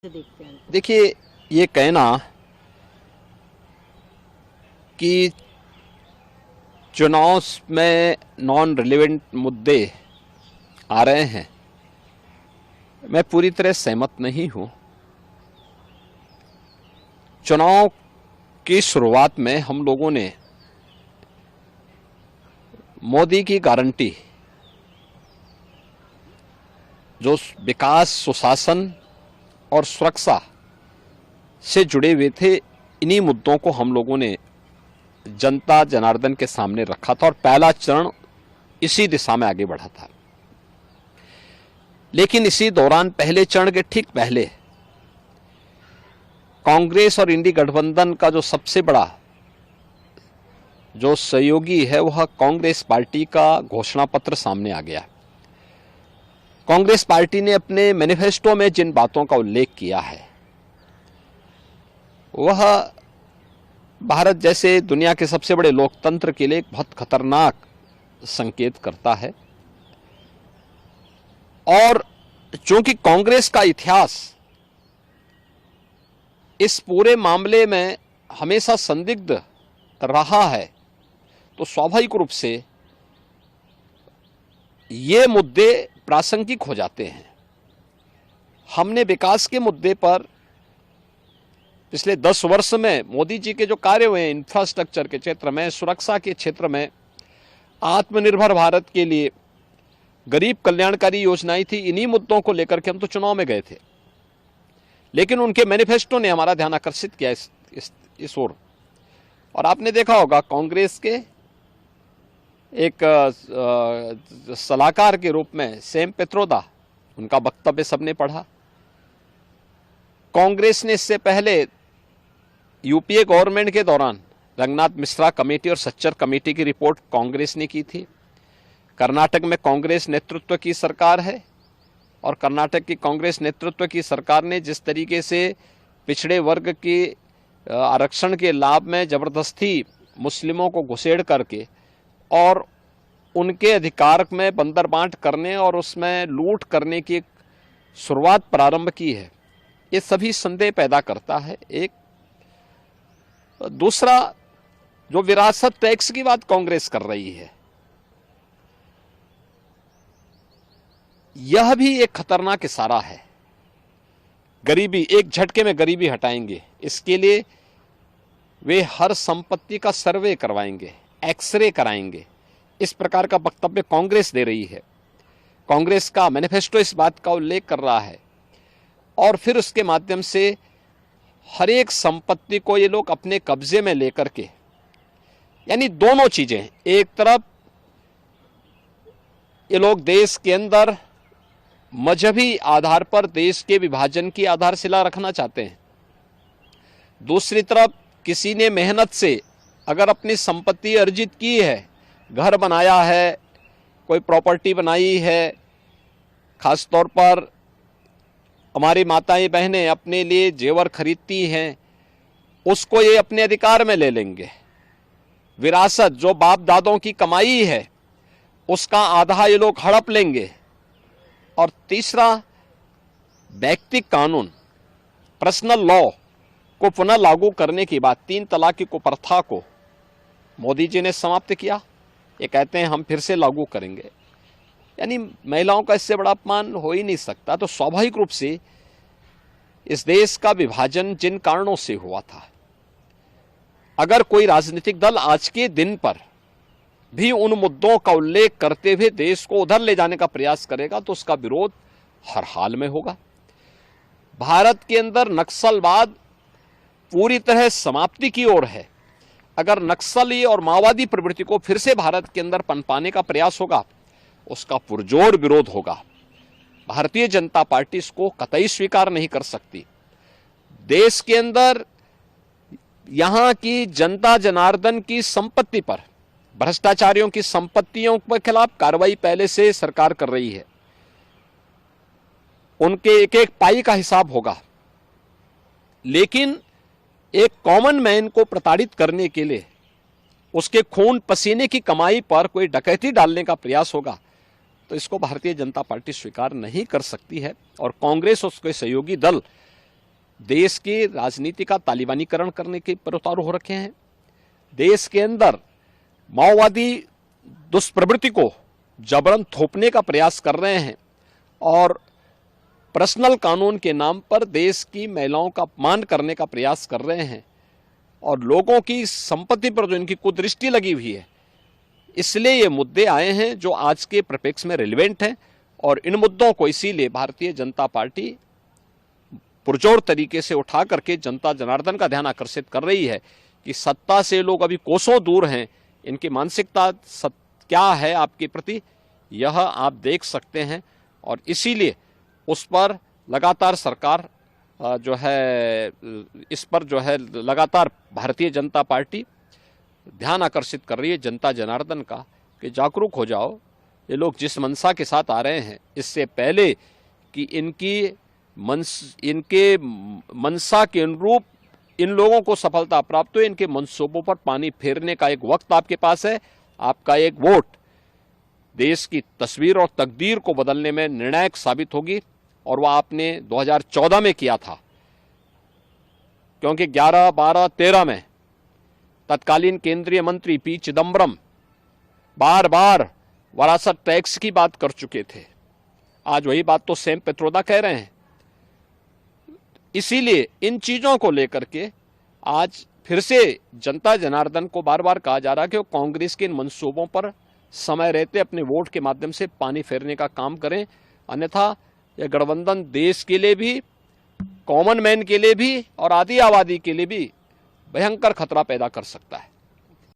से देखते हैं? देखिए, ये कहना कि चुनाव में नॉन रिलेवेंट मुद्दे आ रहे हैं, मैं पूरी तरह सहमत नहीं हूं। चुनाव की शुरुआत में हम लोगों ने मोदी की गारंटी, जो विकास, सुशासन और सुरक्षा से जुड़े हुए थे, इन्हीं मुद्दों को हम लोगों ने जनता जनार्दन के सामने रखा था और पहला चरण इसी दिशा में आगे बढ़ा था। लेकिन इसी दौरान पहले चरण के ठीक पहले कांग्रेस और इंडी गठबंधन का जो सबसे बड़ा जो सहयोगी है, वह कांग्रेस पार्टी का घोषणा पत्र सामने आ गया। कांग्रेस पार्टी ने अपने मैनिफेस्टो में जिन बातों का उल्लेख किया है, वह भारत जैसे दुनिया के सबसे बड़े लोकतंत्र के लिए एक बहुत खतरनाक संकेत करता है। और चूंकि कांग्रेस का इतिहास इस पूरे मामले में हमेशा संदिग्ध रहा है, तो स्वाभाविक रूप से ये मुद्दे प्रासंगिक हो जाते हैं। हमने विकास के मुद्दे पर पिछले 10 वर्ष में मोदी जी के जो कार्य हुए हैं, इंफ्रास्ट्रक्चर के क्षेत्र में, सुरक्षा के क्षेत्र में, आत्मनिर्भर भारत के लिए गरीब कल्याणकारी योजनाएं थी, इन्हीं मुद्दों को लेकर के हम तो चुनाव में गए थे। लेकिन उनके मैनिफेस्टो ने हमारा ध्यान आकर्षित किया इस ओर। और आपने देखा होगा, कांग्रेस के एक सलाहकार के रूप में सैम पित्रोदा, उनका वक्तव्य सबने पढ़ा। कांग्रेस ने इससे पहले यूपीए गवर्नमेंट के दौरान रंगनाथ मिश्रा कमेटी और सच्चर कमेटी की रिपोर्ट कांग्रेस ने की थी। कर्नाटक में कांग्रेस नेतृत्व की सरकार है और कर्नाटक की कांग्रेस नेतृत्व की सरकार ने जिस तरीके से पिछड़े वर्ग के आरक्षण के लाभ में जबरदस्ती मुस्लिमों को घुसेड़ करके और उनके अधिकार में बंदरबांट करने और उसमें लूट करने की शुरुआत प्रारंभ की है, ये सभी संदेह पैदा करता है। एक दूसरा, जो विरासत टैक्स की बात कांग्रेस कर रही है, यह भी एक खतरनाक इशारा है। गरीबी, एक झटके में गरीबी हटाएंगे, इसके लिए वे हर संपत्ति का सर्वे करवाएंगे, एक्सरे कराएंगे, इस प्रकार का वक्तव्य कांग्रेस दे रही है। कांग्रेस का मैनिफेस्टो इस बात का उल्लेख कर रहा है। और फिर उसके माध्यम से हर एक संपत्ति को ये लोग अपने कब्जे में लेकर के, यानी दोनों चीजें, एक तरफ ये लोग देश के अंदर मजहबी आधार पर देश के विभाजन की आधारशिला रखना चाहते हैं, दूसरी तरफ किसी ने मेहनत से अगर अपनी संपत्ति अर्जित की है, घर बनाया है, कोई प्रॉपर्टी बनाई है, खासतौर पर हमारी माताएं बहनें अपने लिए जेवर खरीदती हैं, उसको ये अपने अधिकार में ले लेंगे। विरासत, जो बाप दादों की कमाई है, उसका आधा ये लोग हड़प लेंगे। और तीसरा, व्यक्तिगत कानून, पर्सनल लॉ को पुनः लागू करने की बात, 3 तलाक की कुप्रथा को मोदी जी ने समाप्त किया, ये कहते हैं हम फिर से लागू करेंगे। यानी महिलाओं का इससे बड़ा अपमान हो ही नहीं सकता। तो स्वाभाविक रूप से इस देश का विभाजन जिन कारणों से हुआ था, अगर कोई राजनीतिक दल आज के दिन पर भी उन मुद्दों का उल्लेख करते हुए देश को उधर ले जाने का प्रयास करेगा, तो उसका विरोध हर हाल में होगा। भारत के अंदर नक्सलवाद पूरी तरह समाप्ति की ओर है। अगर नक्सली और माओवादी प्रवृत्ति को फिर से भारत के अंदर पनपाने का प्रयास होगा, उसका पुरजोर विरोध होगा। भारतीय जनता पार्टी इसको कतई स्वीकार नहीं कर सकती। देश के अंदर यहां की जनता जनार्दन की संपत्ति पर, भ्रष्टाचारियों की संपत्तियों के खिलाफ कार्रवाई पहले से सरकार कर रही है। उनके एक एक पाई का हिसाब होगा। लेकिन एक कॉमन मैन को प्रताड़ित करने के लिए, उसके खून पसीने की कमाई पर कोई डकैती डालने का प्रयास होगा, तो इसको भारतीय जनता पार्टी स्वीकार नहीं कर सकती है। और कांग्रेस और उसके सहयोगी दल देश की राजनीति का तालिबानीकरण करने के पर उतारू हो रखे हैं। देश के अंदर माओवादी दुष्प्रवृत्ति को जबरन थोपने का प्रयास कर रहे हैं और पर्सनल कानून के नाम पर देश की महिलाओं का अपमान करने का प्रयास कर रहे हैं और लोगों की संपत्ति पर जो इनकी कुदृष्टि लगी हुई है, इसलिए ये मुद्दे आए हैं जो आज के परिप्रेक्ष्य में रिलेवेंट हैं और इन मुद्दों को इसीलिए भारतीय जनता पार्टी पुरजोर तरीके से उठा करके जनता जनार्दन का ध्यान आकर्षित कर रही है कि सत्ता से लोग अभी कोसों दूर हैं, इनकी मानसिकता क्या है आपके प्रति यह आप देख सकते हैं और इसीलिए उस पर लगातार सरकार जो है इस पर जो है लगातार भारतीय जनता पार्टी ध्यान आकर्षित कर रही है जनता जनार्दन का कि जागरूक हो जाओ, ये लोग जिस मंशा के साथ आ रहे हैं इससे पहले कि इनके मंशा के अनुरूप इन लोगों को सफलता प्राप्त हो, इनके मंसूबों पर पानी फेरने का एक वक्त आपके पास है। आपका एक वोट देश की तस्वीर और तकदीर को बदलने में निर्णायक साबित होगी और वह आपने 2014 में किया था, क्योंकि 11, 12, 13 में तत्कालीन केंद्रीय मंत्री पी चिदम्बरम बार बार वरासत टैक्स की बात कर चुके थे। आज वही बात तो सैम पित्रोदा कह रहे हैं। इसीलिए इन चीजों को लेकर के आज फिर से जनता जनार्दन को बार बार कहा जा रहा है कि वो कांग्रेस के इन मंसूबों पर समय रहते अपने वोट के माध्यम से पानी फेरने का काम करें, अन्यथा यह गठबंधन देश के लिए भी, कॉमन मैन के लिए भी और आधी आबादी के लिए भी भयंकर खतरा पैदा कर सकता है।